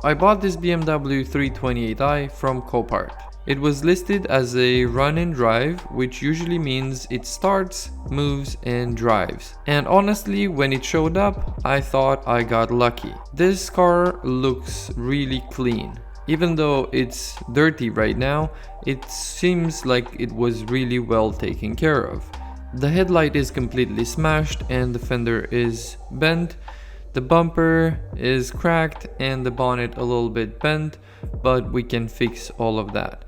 I bought this BMW 328i from Copart. It was listed as a run and drive, which usually means it starts, moves and drives. And honestly, when it showed up, I thought I got lucky. This car looks really clean. Even though it's dirty right now, it seems like it was really well taken care of. The headlight is completely smashed and the fender is bent. The bumper is cracked and the bonnet a little bit bent, but we can fix all of that.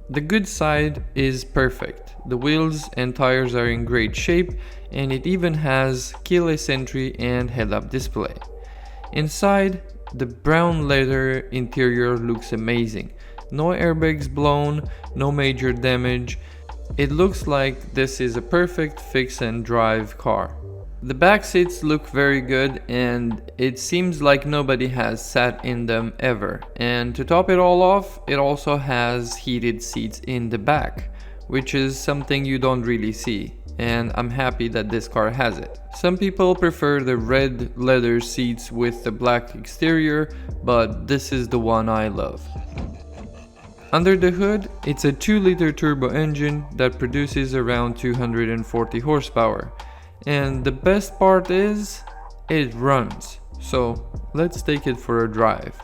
The good side is perfect. The wheels and tires are in great shape and it even has keyless entry and head-up display. Inside, the brown leather interior looks amazing. No airbags blown, no major damage. It looks like this is a perfect fix and drive car. The back seats look very good and it seems like nobody has sat in them ever. And to top it all off, it also has heated seats in the back, which is something you don't really see. And I'm happy that this car has it. Some people prefer the red leather seats with the black exterior, but this is the one I love. Under the hood, it's a 2-liter turbo engine that produces around 240 horsepower. And the best part is, it runs. So let's take it for a drive.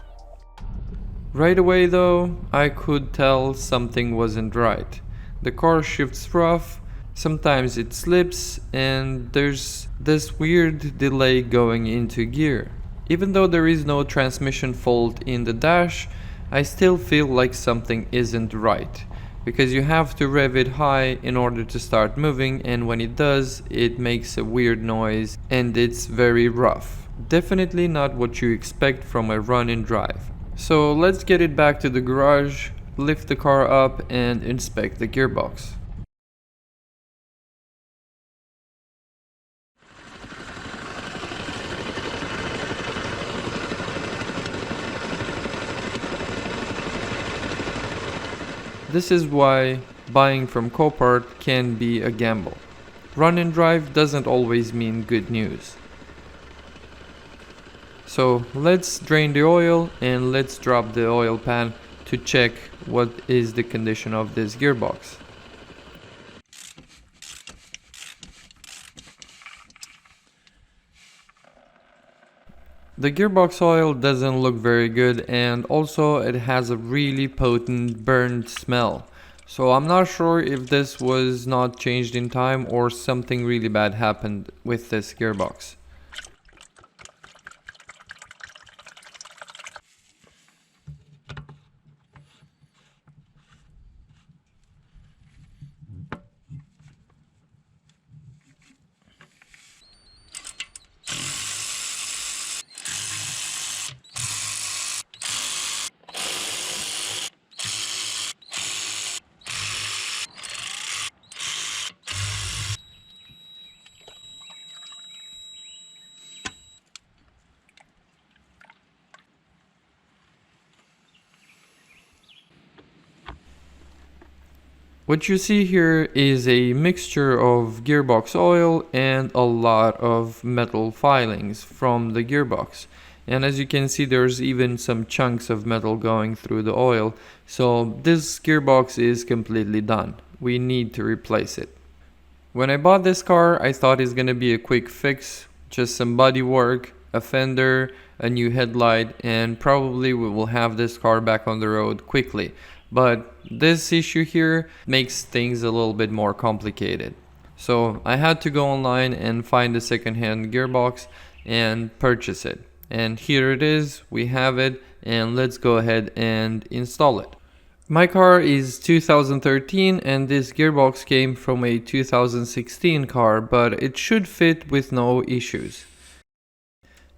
Right away though, I could tell something wasn't right. The car shifts rough, sometimes it slips, and there's this weird delay going into gear. Even though there is no transmission fault in the dash, I still feel like something isn't right. Because you have to rev it high in order to start moving, and when it does, it makes a weird noise and it's very rough. Definitely not what you expect from a run and drive. So let's get it back to the garage, lift the car up and inspect the gearbox. This is why buying from Copart can be a gamble. Run and drive doesn't always mean good news. So let's drain the oil and let's drop the oil pan to check what is the condition of this gearbox. The gearbox oil doesn't look very good, and also it has a really potent burnt smell. So I'm not sure if this was not changed in time or something really bad happened with this gearbox. What you see here is a mixture of gearbox oil and a lot of metal filings from the gearbox. And as you can see, there's even some chunks of metal going through the oil. So this gearbox is completely done. We need to replace it. When I bought this car, I thought it's gonna be a quick fix, just some body work, a fender, a new headlight, and probably we will have this car back on the road quickly. But this issue here makes things a little bit more complicated. So I had to go online and find a second-hand gearbox and purchase it. And here it is, we have it, and let's go ahead and install it. My car is 2013 and this gearbox came from a 2016 car, but it should fit with no issues.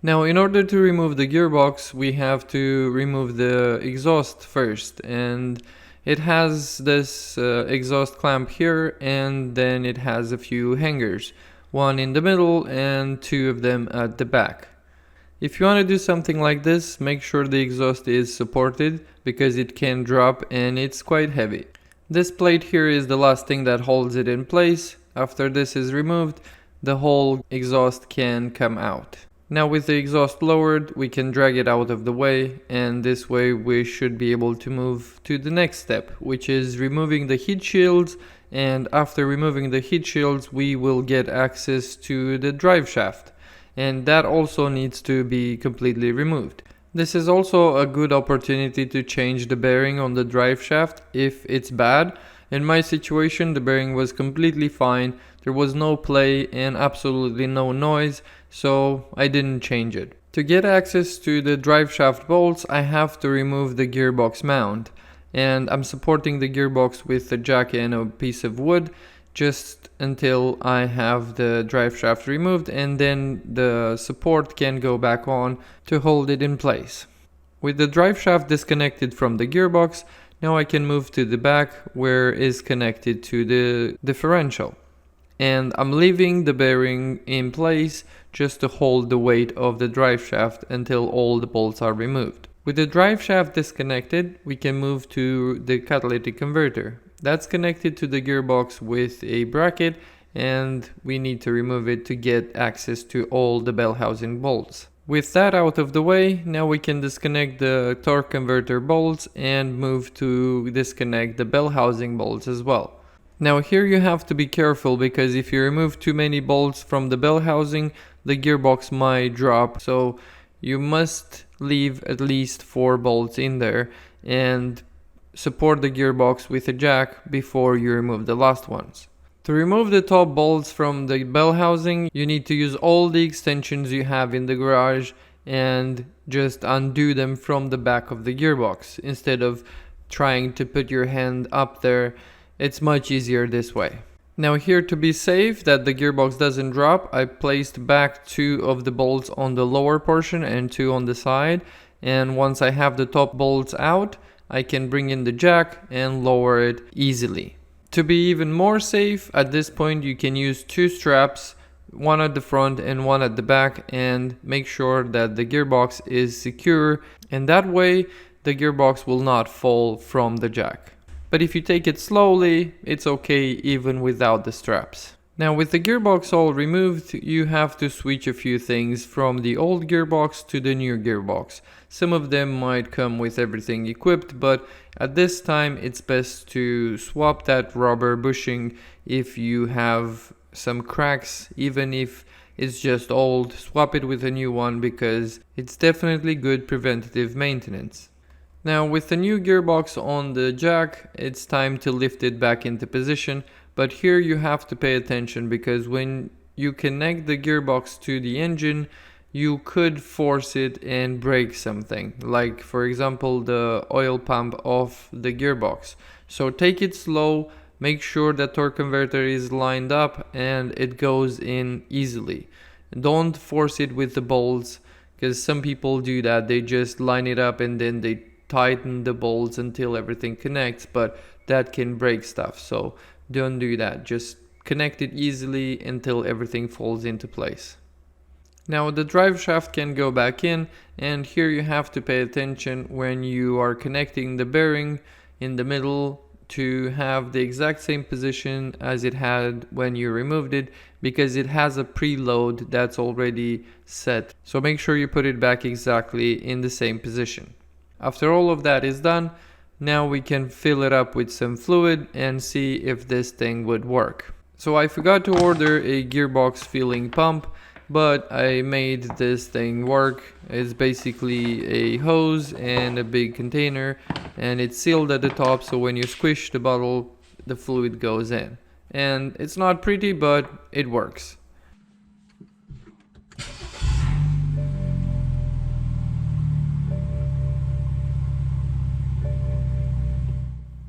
Now, in order to remove the gearbox, we have to remove the exhaust first, and it has this exhaust clamp here, and then it has a few hangers, one in the middle and two of them at the back. If you want to do something like this, make sure the exhaust is supported because it can drop and it's quite heavy. This plate here is the last thing that holds it in place. After this is removed, the whole exhaust can come out. Now with the exhaust lowered, we can drag it out of the way, and this way we should be able to move to the next step, which is removing the heat shields. And after removing the heat shields, we will get access to the drive shaft, and that also needs to be completely removed. This is also a good opportunity to change the bearing on the drive shaft if it's bad. In my situation, the bearing was completely fine, there was no play and absolutely no noise, so I didn't change it. To get access to the drive shaft bolts, I have to remove the gearbox mount, and I'm supporting the gearbox with a jack and a piece of wood just until I have the drive shaft removed, and then the support can go back on to hold it in place. With the drive shaft disconnected from the gearbox, now I can move to the back where it is connected to the differential. And I'm leaving the bearing in place just to hold the weight of the drive shaft until all the bolts are removed. With the drive shaft disconnected, we can move to the catalytic converter. That's connected to the gearbox with a bracket, and we need to remove it to get access to all the bell housing bolts. With that out of the way, now we can disconnect the torque converter bolts and move to disconnect the bell housing bolts as well. Now here you have to be careful, because if you remove too many bolts from the bell housing, the gearbox might drop, so you must leave at least 4 bolts in there and support the gearbox with a jack before you remove the last ones. To remove the top bolts from the bell housing, you need to use all the extensions you have in the garage and just undo them from the back of the gearbox. Instead of trying to put your hand up there, it's much easier this way. Now here, to be safe that the gearbox doesn't drop, I placed back 2 of the bolts on the lower portion and 2 on the side, and once I have the top bolts out, I can bring in the jack and lower it easily. To be even more safe, at this point you can use 2 straps, one at the front and one at the back, and make sure that the gearbox is secure, and that way the gearbox will not fall from the jack. But if you take it slowly, it's okay even without the straps. Now with the gearbox all removed, you have to switch a few things from the old gearbox to the new gearbox. Some of them might come with everything equipped, but at this time it's best to swap that rubber bushing if you have some cracks. Even if it's just old, swap it with a new one, because it's definitely good preventative maintenance. Now with the new gearbox on the jack, it's time to lift it back into position, but here you have to pay attention, because when you connect the gearbox to the engine, you could force it and break something, like for example the oil pump of the gearbox. So take it slow, make sure that torque converter is lined up and it goes in easily. Don't force it with the bolts, because some people do that. They just line it up and then they tighten the bolts until everything connects, but that can break stuff, so don't do that. Just connect it easily until everything falls into place. Now the drive shaft can go back in, and here you have to pay attention when you are connecting the bearing in the middle to have the exact same position as it had when you removed it, because it has a preload that's already set, so make sure you put it back exactly in the same position. After all of that is done, now we can fill it up with some fluid and see if this thing would work. So I forgot to order a gearbox filling pump, but I made this thing work. It's basically a hose and a big container, and it's sealed at the top, so when you squish the bottle, the fluid goes in. And it's not pretty, but it works.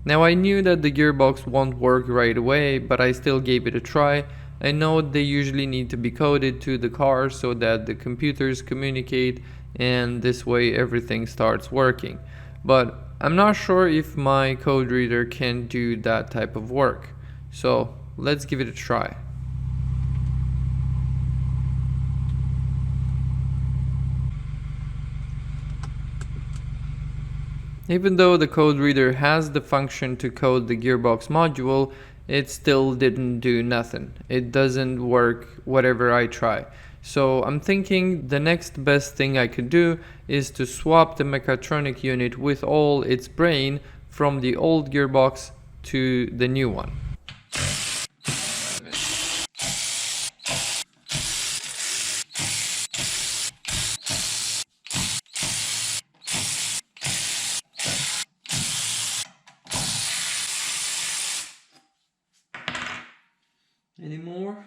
Now I knew that the gearbox won't work right away, but I still gave it a try. I know they usually need to be coded to the car so that the computers communicate, and this way everything starts working. But I'm not sure if my code reader can do that type of work. So let's give it a try. Even though the code reader has the function to code the gearbox module, it still didn't do nothing. It doesn't work whatever I try. So I'm thinking the next best thing I could do is to swap the Mechatronic unit with all its brain from the old gearbox to the new one. Any more?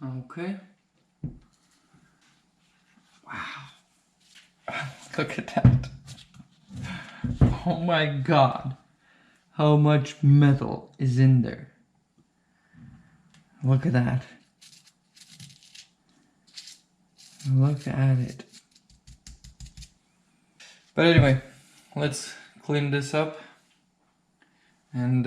Okay. Wow. Look at that. Oh my god. How much metal is in there. Look at that. Look at it. But anyway, let's clean this up and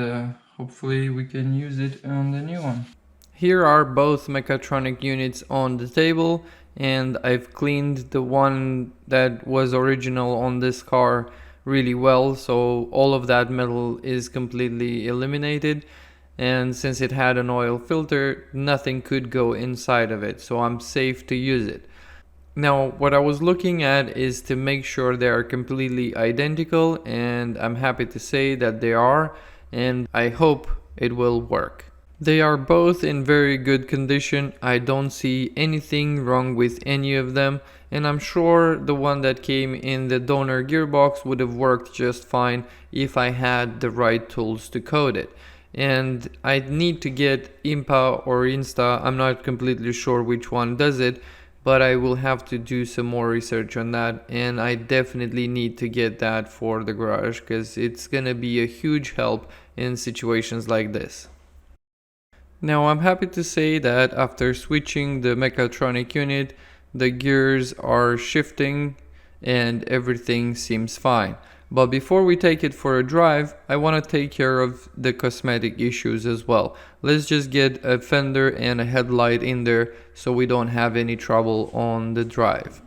hopefully we can use it on the new one. Here are both Mechatronic units on the table, and I've cleaned the one that was original on this car really well, so all of that metal is completely eliminated. And since it had an oil filter, nothing could go inside of it, so I'm safe to use it. Now, what I was looking at is to make sure they are completely identical, and I'm happy to say that they are, and I hope it will work. They are both in very good condition. I don't see anything wrong with any of them, and I'm sure the one that came in the donor gearbox would have worked just fine if I had the right tools to code it. And I need to get IMPA or Insta, I'm not completely sure which one does it, but I will have to do some more research on that, and I definitely need to get that for the garage because it's gonna be a huge help in situations like this. Now I'm happy to say that after switching the Mechatronic unit, the gears are shifting and everything seems fine. But before we take it for a drive, I want to take care of the cosmetic issues as well. Let's just get a fender and a headlight in there so we don't have any trouble on the drive.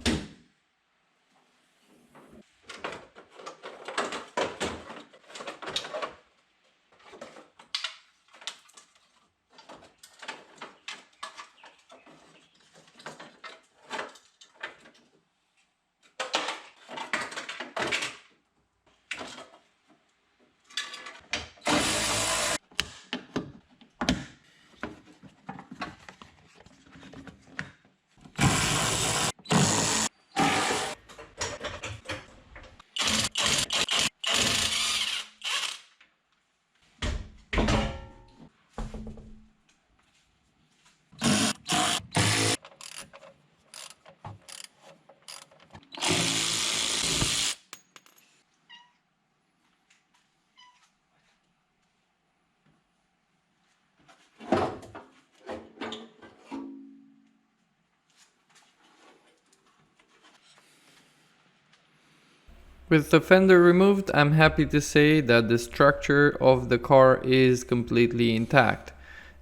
With the fender removed, I'm happy to say that the structure of the car is completely intact.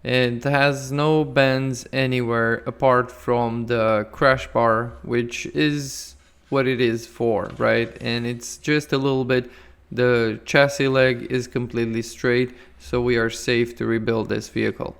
It has no bends anywhere apart from the crash bar, which is what it is for, right? And it's just a little bit, the chassis leg is completely straight, so we are safe to rebuild this vehicle.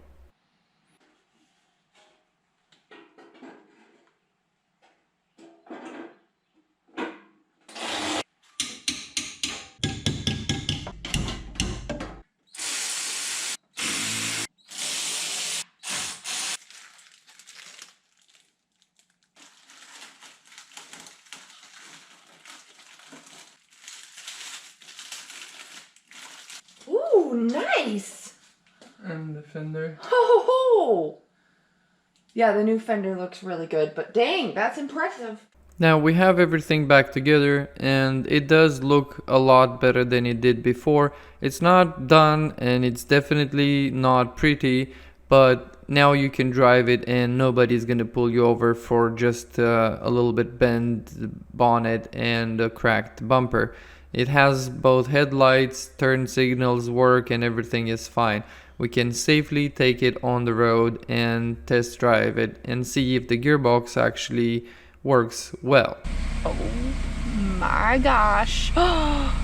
Ooh, nice! And the fender. Ho ho ho! Yeah, the new fender looks really good, but dang, that's impressive. Now we have everything back together and it does look a lot better than it did before. It's not done and it's definitely not pretty, but now you can drive it and nobody's gonna pull you over for just a little bit bent bonnet and a cracked bumper. It has both headlights, turn signals work, and everything is fine. We can safely take it on the road and test drive it and see if the gearbox actually works well. Oh my gosh. Oh,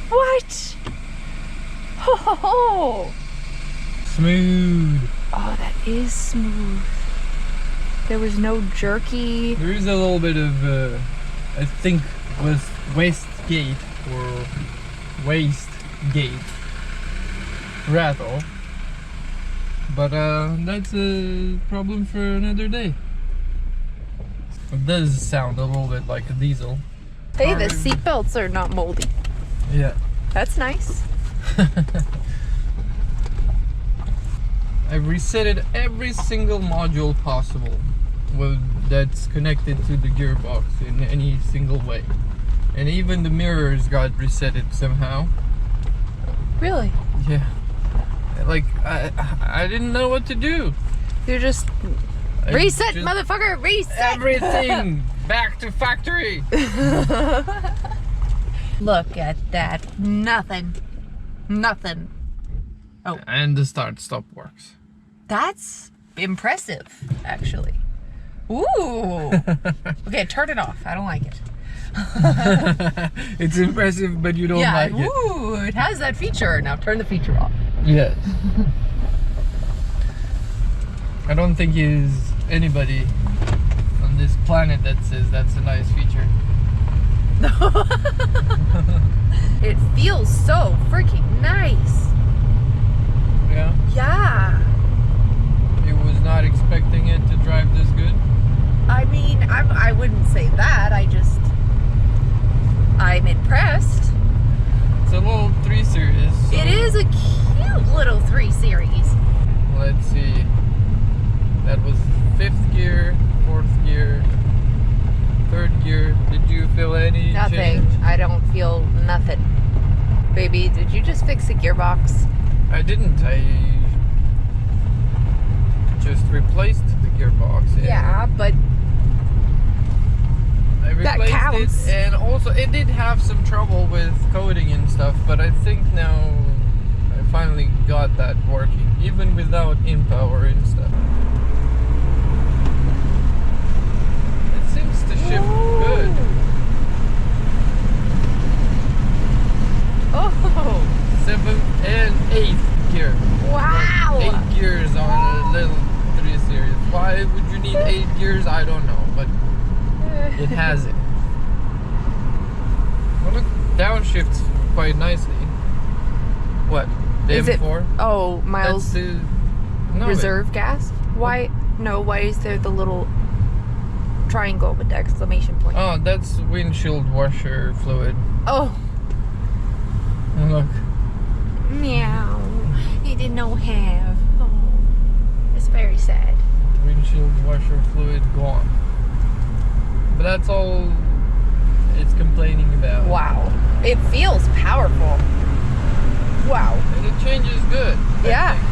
what? Oh, Smooth. oh, that is smooth. There was no jerky. There is a little bit of, I think, was wastegate or wastegate rattle, but that's a problem for another day. It does sound a little bit like a diesel. Hey, the seatbelts are not moldy. Yeah. That's nice. I've resetted every single module possible that's connected to the gearbox in any single way. And even the mirrors got resetted somehow. Really? Yeah. Like, I didn't know what to do. You're just... I Reset, just- motherfucker, reset! Everything back to factory. Look at that. Nothing. Nothing. Oh. And the start stop works. That's impressive, actually. Ooh. Okay, turn it off. I don't like it. It's impressive, but you don't like it. Ooh, it has that feature. Now turn the feature off. Yes. I don't think there's anybody on this planet that says that's a nice feature. It feels so freaking nice. Yeah. Yeah. You was not expecting it to drive this good. I mean, I wouldn't say that. I'm impressed. It's a little 3 Series. So It is a cute little 3 Series. let's see. That was 5th gear, 4th gear, 3rd gear. Did you feel any Nothing. change? I don't feel nothing. Baby, did you just fix the gearbox? I didn't. I just replaced the gearbox. And Yeah, but I that replaced counts. it, and also it did have some trouble with coding and stuff, but I think now I finally got that working, even without in-power and stuff. It seems to shift good. Oh, 7th and 8th gear. wow. 8 gears on a little 3 Series. Why would you need 8 gears? I don't know, but it has it. Well, it downshifts quite nicely. What? The Is it- M4? Oh, miles That's the no, reserve gas? Why? No, why is there the little triangle with the exclamation point? Oh, that's windshield washer fluid. Oh, And look, meow. He didn't know have. Oh, it's very sad. windshield washer fluid gone. But that's all it's complaining about. Wow. It feels powerful. Wow. And it changes good. I Yeah. think.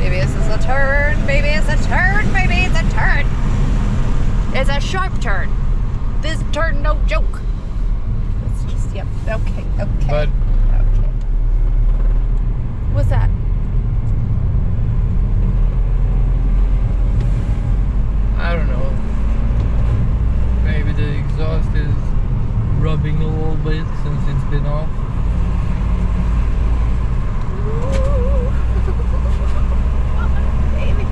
Maybe this is a turn. Maybe it's a turn. Maybe it's a turn. It's a sharp turn. This turn, no joke. It's just, yep. Okay. Okay. But okay. What's that? I don't know. Maybe the exhaust is rubbing a little bit since it's been off. Baby.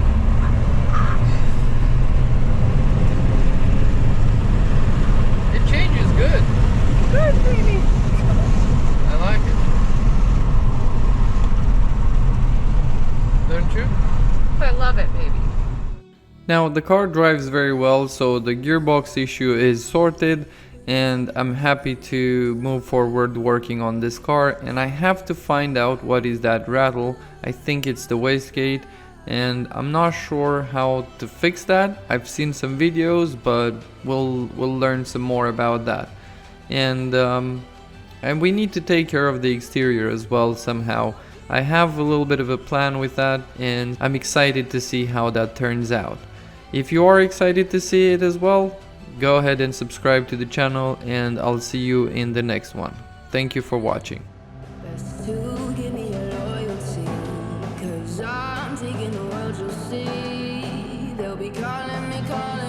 It changes good. Good, baby. I like it. Don't you? I love it, baby. Now the car drives very well, so the gearbox issue is sorted, and I'm happy to move forward working on this car. And I have to find out what is that rattle. I think it's the wastegate, and I'm not sure how to fix that. I've seen some videos, but we'll learn some more about that. And we need to take care of the exterior as well somehow. I have a little bit of a plan with that, and I'm excited to see how that turns out. If you are excited to see it as well, go ahead and subscribe to the channel, and I'll see you in the next one. Thank you for watching. Best to give me your loyalty, 'cause be calling me, calling